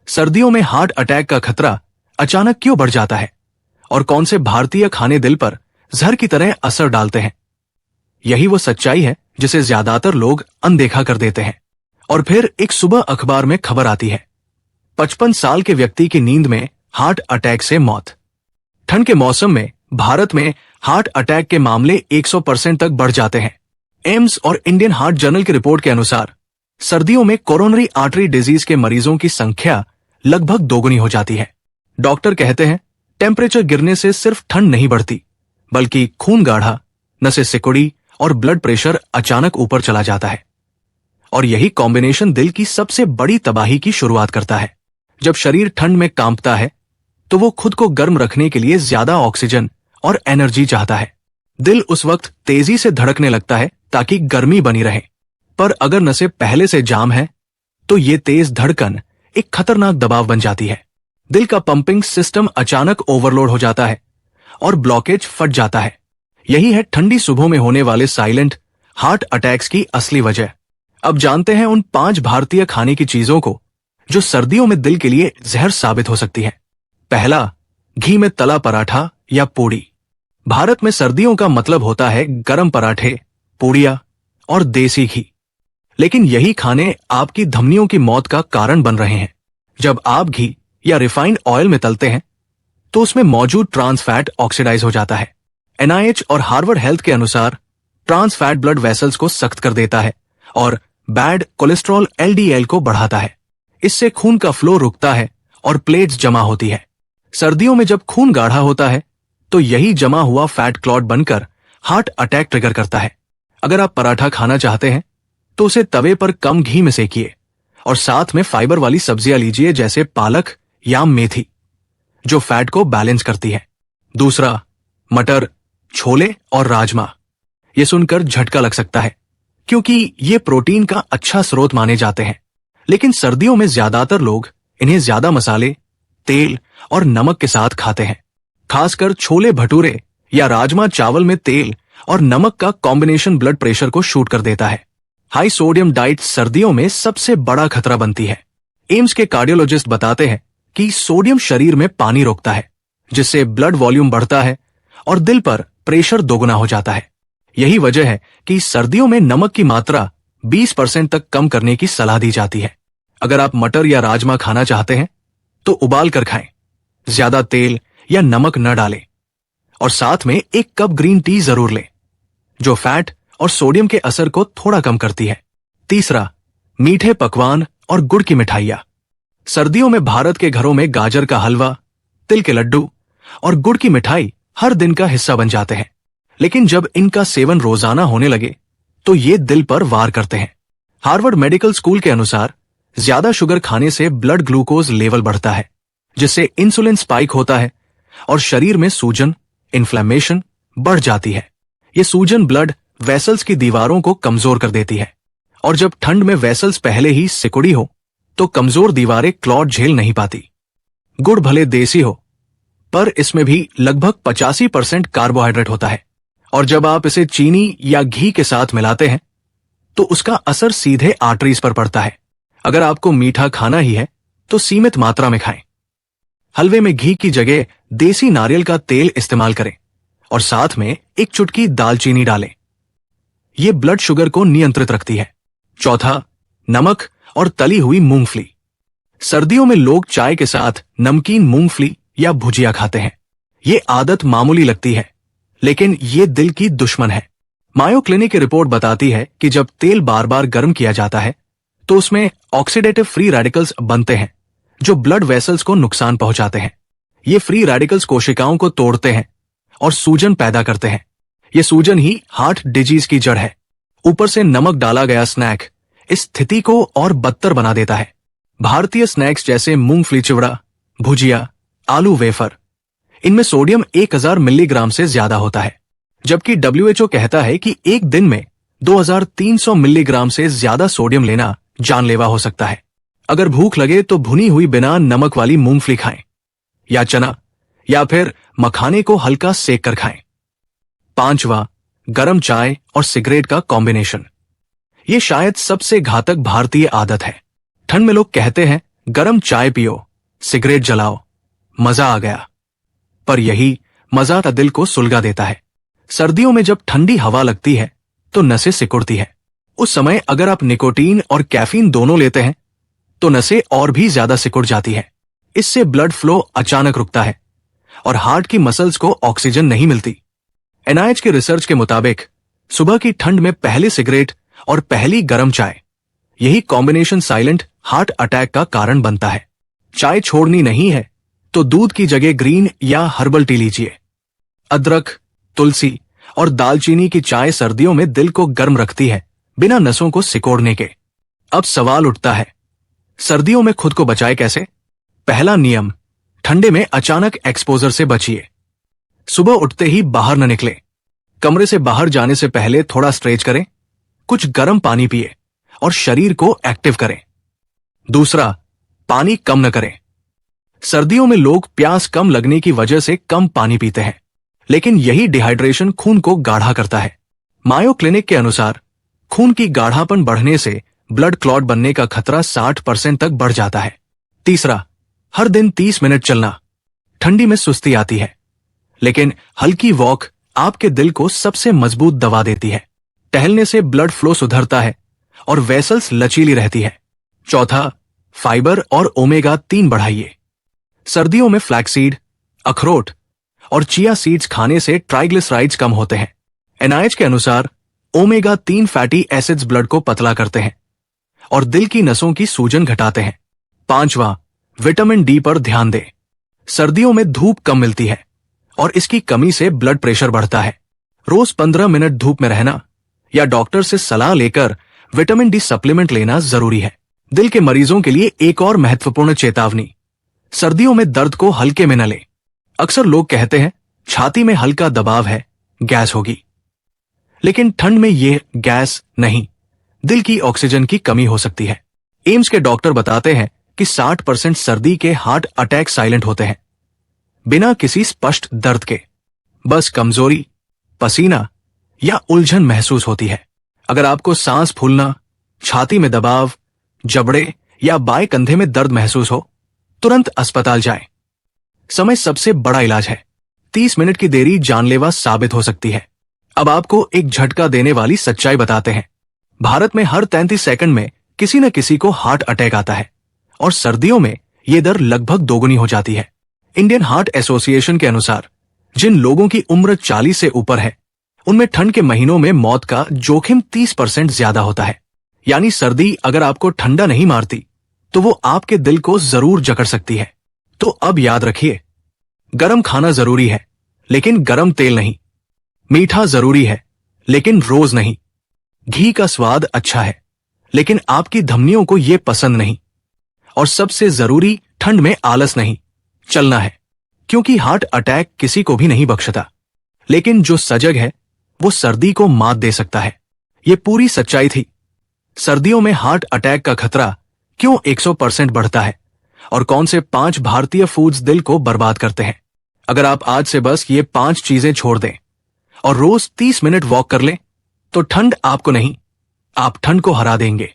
सर्दियों में heart attack का खतरा अचानक क्यों बढ़ जाता है और कौन से भारतीय खाने दिल पर जहर की तरह असर डालते हैं? यही वो सच्चाई है जिसे ज्यादातर लोग अनदेखा कर देते हैं। और फिर एक सुबह अखबार में खबर आती है, 55 साल के व्यक्ति की नींद में हार्ट अटैक से मौत। ठंड के मौसम में भारत में हार्ट अटैक के मामले 100% तक बढ़ जाते हैं। एम्स और इंडियन हार्ट जर्नल की रिपोर्ट के अनुसार सर्दियों में कोरोनरी आर्टरी डिजीज के मरीजों की संख्या लगभग दोगुनी हो जाती है। डॉक्टर कहते हैं, टेम्परेचर गिरने से सिर्फ ठंड नहीं बढ़ती, बल्कि खून गाढ़ा, नसें सिकुड़ी और ब्लड प्रेशर अचानक ऊपर चला जाता है। और यही कॉम्बिनेशन दिल की सबसे बड़ी तबाही की शुरुआत करता है। जब शरीर ठंड में कांपता है तो वो खुद को गर्म रखने के लिए ज्यादा ऑक्सीजन और एनर्जी चाहता है। दिल उस वक्त तेजी से धड़कने लगता है ताकि गर्मी बनी रहे। पर अगर नसें पहले से जाम है तो ये तेज धड़कन एक खतरनाक दबाव बन जाती है। दिल का पंपिंग सिस्टम अचानक ओवरलोड हो जाता है और ब्लॉकेज फट जाता है। यही है ठंडी सुबह में होने वाले साइलेंट हार्ट अटैक्स की असली वजह। अब जानते हैं उन 5 भारतीय खाने की चीजों को जो सर्दियों में दिल के लिए जहर साबित हो सकती है। पहला, घी में तला पराठा या पूड़ी। भारत में सर्दियों का मतलब होता है गरम पराठे, पूड़ियां और देसी घी। लेकिन यही खाने आपकी धमनियों की मौत का कारण बन रहे हैं। जब आप घी या रिफाइंड ऑयल में तलते हैं तो उसमें मौजूद ट्रांस फैट ऑक्सीडाइज हो जाता है। NIH और हार्वर्ड हेल्थ के अनुसार ट्रांस फैट ब्लड वेसल्स को सख्त कर देता है और बैड कोलेस्ट्रॉल LDL को बढ़ाता है। इससे खून का फ्लो रुकता है और प्लेट्स जमा होती है। सर्दियों में जब खून गाढ़ा होता है तो यही जमा हुआ फैट क्लॉट बनकर हार्ट अटैक ट्रिगर करता है। अगर आप पराठा खाना चाहते हैं तो उसे तवे पर कम घी में सेकिए और साथ में फाइबर वाली सब्जियां लीजिए, जैसे पालक या मेथी, जो फैट को बैलेंस करती है। दूसरा, मटर, छोले और राजमा। ये सुनकर झटका लग सकता है क्योंकि ये प्रोटीन का अच्छा स्रोत माने जाते हैं। लेकिन सर्दियों में ज्यादातर लोग इन्हें ज्यादा मसाले, तेल और नमक के साथ खाते हैं। खासकर छोले भटूरे या राजमा चावल में तेल और नमक का कॉम्बिनेशन ब्लड प्रेशर को शूट कर देता है। हाई सोडियम डाइट सर्दियों में सबसे बड़ा खतरा बनती है। एम्स के कार्डियोलॉजिस्ट बताते हैं कि सोडियम शरीर में पानी रोकता है, जिससे ब्लड वॉल्यूम बढ़ता है और दिल पर प्रेशर दोगुना हो जाता है। यही वजह है कि सर्दियों में नमक की मात्रा 20% तक कम करने की सलाह दी जाती है। अगर आप मटर या राजमा खाना चाहते हैं तो उबाल कर खाएं, ज्यादा तेल या नमक न डालें और साथ में 1 कप ग्रीन टी जरूर लें, जो फैट और सोडियम के असर को थोड़ा कम करती है। तीसरा, मीठे पकवान और गुड़ की मिठाइयां। सर्दियों में भारत के घरों में गाजर का हलवा, तिल के लड्डू और गुड़ की मिठाई हर दिन का हिस्सा बन जाते हैं। लेकिन जब इनका सेवन रोजाना होने लगे तो ये दिल पर वार करते हैं। हार्वर्ड मेडिकल स्कूल के अनुसार ज्यादा शुगर खाने से ब्लड ग्लूकोज लेवल बढ़ता है, जिससे इंसुलिन स्पाइक होता है और शरीर में सूजन, इन्फ्लेमेशन बढ़ जाती है। ये सूजन ब्लड वेसल्स की दीवारों को कमजोर कर देती है और जब ठंड में वेसल्स पहले ही सिकुड़ी हो तो कमजोर दीवारें क्लॉट झेल नहीं पाती। गुड़ भले देसी हो, पर इसमें भी लगभग 85% कार्बोहाइड्रेट होता है और जब आप इसे चीनी या घी के साथ मिलाते हैं तो उसका असर सीधे आर्टरीज पर पड़ता है। अगर आपको मीठा खाना ही है तो सीमित मात्रा में खाएं। हलवे में घी की जगह देसी नारियल का तेल इस्तेमाल करें और साथ में 1 चुटकी दालचीनी डालें। यह ब्लड शुगर को नियंत्रित रखती है। चौथा, नमक और तली हुई मूंगफली। सर्दियों में लोग चाय के साथ नमकीन मूंगफली या भुजिया खाते हैं। ये आदत मामूली लगती है, लेकिन ये दिल की दुश्मन है। मायो क्लिनिक की रिपोर्ट बताती है कि जब तेल बार बार गर्म किया जाता है तो उसमें ऑक्सीडेटिव फ्री रेडिकल्स बनते हैं, जो ब्लड वेसल्स को नुकसान पहुंचाते हैं। ये फ्री रेडिकल्स कोशिकाओं को तोड़ते हैं और सूजन पैदा करते हैं। ये सूजन ही हार्ट डिजीज की जड़ है। ऊपर से नमक डाला गया स्नैक इस स्थिति को और बदतर बना देता है। भारतीय स्नैक्स जैसे मूंगफली चिवड़ा, भुजिया, आलू वेफर, इनमें सोडियम 1000 मिलीग्राम से ज्यादा होता है, जबकि WHO कहता है कि एक दिन में 2300 मिलीग्राम से ज्यादा सोडियम लेना जानलेवा हो सकता है। अगर भूख लगे तो भुनी हुई बिना नमक वाली मूंगफली खाएं या चना, या फिर मखाने को हल्का सेक कर खाएं। पांचवा, गरम चाय और सिगरेट का कॉम्बिनेशन। ये शायद सबसे घातक भारतीय आदत है। ठंड में लोग कहते हैं गरम चाय पियो, सिगरेट जलाओ, मजा आ गया। पर यही मजा का दिल को सुलगा देता है। सर्दियों में जब ठंडी हवा लगती है तो नसें सिकुड़ती है। उस समय अगर आप निकोटीन और कैफीन दोनों लेते हैं तो नसें और भी ज्यादा सिकुड़ जाती है। इससे ब्लड फ्लो अचानक रुकता है और हार्ट की मसल्स को ऑक्सीजन नहीं मिलती। एनआईएच के रिसर्च के मुताबिक सुबह की ठंड में पहली सिगरेट और पहली गर्म चाय, यही कॉम्बिनेशन साइलेंट हार्ट अटैक का कारण बनता है। चाय छोड़नी नहीं है तो दूध की जगह ग्रीन या हर्बल टी लीजिए। अदरक, तुलसी और दालचीनी की चाय सर्दियों में दिल को गर्म रखती है, बिना नसों को सिकोड़ने के। अब सवाल उठता है, सर्दियों में खुद को बचाए कैसे? पहला नियम, ठंडे में अचानक एक्सपोजर से बचिए। सुबह उठते ही बाहर न निकले। कमरे से बाहर जाने से पहले थोड़ा स्ट्रेच करें, कुछ गर्म पानी पिए और शरीर को एक्टिव करें। दूसरा, पानी कम न करें। सर्दियों में लोग प्यास कम लगने की वजह से कम पानी पीते हैं, लेकिन यही डिहाइड्रेशन खून को गाढ़ा करता है। मायो क्लिनिक के अनुसार खून की गाढ़ापन बढ़ने से ब्लड क्लॉट बनने का खतरा 60% तक बढ़ जाता है। तीसरा, हर दिन 30 मिनट चलना। ठंडी में सुस्ती आती है, लेकिन हल्की वॉक आपके दिल को सबसे मजबूत दवा देती है। टहलने से ब्लड फ्लो सुधरता है और वेसल्स लचीली रहती है। चौथा, फाइबर और ओमेगा 3 बढ़ाइए। सर्दियों में फ्लैक्सीड, अखरोट और चिया सीड्स खाने से ट्राइग्लिसराइड्स कम होते हैं। एनआईएच के अनुसार ओमेगा 3 फैटी एसिड्स ब्लड को पतला करते हैं और दिल की नसों की सूजन घटाते हैं। पांचवा, विटामिन डी पर ध्यान दें। सर्दियों में धूप कम मिलती है और इसकी कमी से ब्लड प्रेशर बढ़ता है। रोज 15 मिनट धूप में रहना या डॉक्टर से सलाह लेकर विटामिन डी सप्लीमेंट लेना जरूरी है। दिल के मरीजों के लिए एक और महत्वपूर्ण चेतावनी, सर्दियों में दर्द को हल्के में न लें। अक्सर लोग कहते हैं छाती में हल्का दबाव है, गैस होगी, लेकिन ठंड में यह गैस नहीं, दिल की ऑक्सीजन की कमी हो सकती है। एम्स के डॉक्टर बताते हैं कि 60% सर्दी के हार्ट अटैक साइलेंट होते हैं, बिना किसी स्पष्ट दर्द के। बस कमजोरी, पसीना या उलझन महसूस होती है। अगर आपको सांस फूलना, छाती में दबाव, जबड़े या बाएं कंधे में दर्द महसूस हो, तुरंत अस्पताल जाएं। समय सबसे बड़ा इलाज है। 30 मिनट की देरी जानलेवा साबित हो सकती है। अब आपको एक झटका देने वाली सच्चाई बताते हैं। भारत में हर 33 सेकंड में किसी न किसी को हार्ट अटैक आता है और सर्दियों में यह दर लगभग दोगुनी हो जाती है। इंडियन हार्ट एसोसिएशन के अनुसार जिन लोगों की उम्र 40 से ऊपर है, उनमें ठंड के महीनों में मौत का जोखिम 30% ज्यादा होता है। यानी सर्दी अगर आपको ठंडा नहीं मारती तो वो आपके दिल को जरूर जकड़ सकती है। तो अब याद रखिए, गरम खाना जरूरी है, लेकिन गरम तेल नहीं। मीठा जरूरी है, लेकिन रोज नहीं। घी का स्वाद अच्छा है, लेकिन आपकी धमनियों को यह पसंद नहीं। और सबसे जरूरी, ठंड में आलस नहीं, चलना है, क्योंकि हार्ट अटैक किसी को भी नहीं बख्शता, लेकिन जो सजग है वो सर्दी को मात दे सकता है। ये पूरी सच्चाई थी। सर्दियों में हार्ट अटैक का खतरा क्यों 100% बढ़ता है और कौन से 5 भारतीय फूड्स दिल को बर्बाद करते हैं। अगर आप आज से बस ये 5 चीजें छोड़ दें और रोज 30 मिनट वॉक कर लें, तो ठंड आपको नहीं, आप ठंड को हरा देंगे।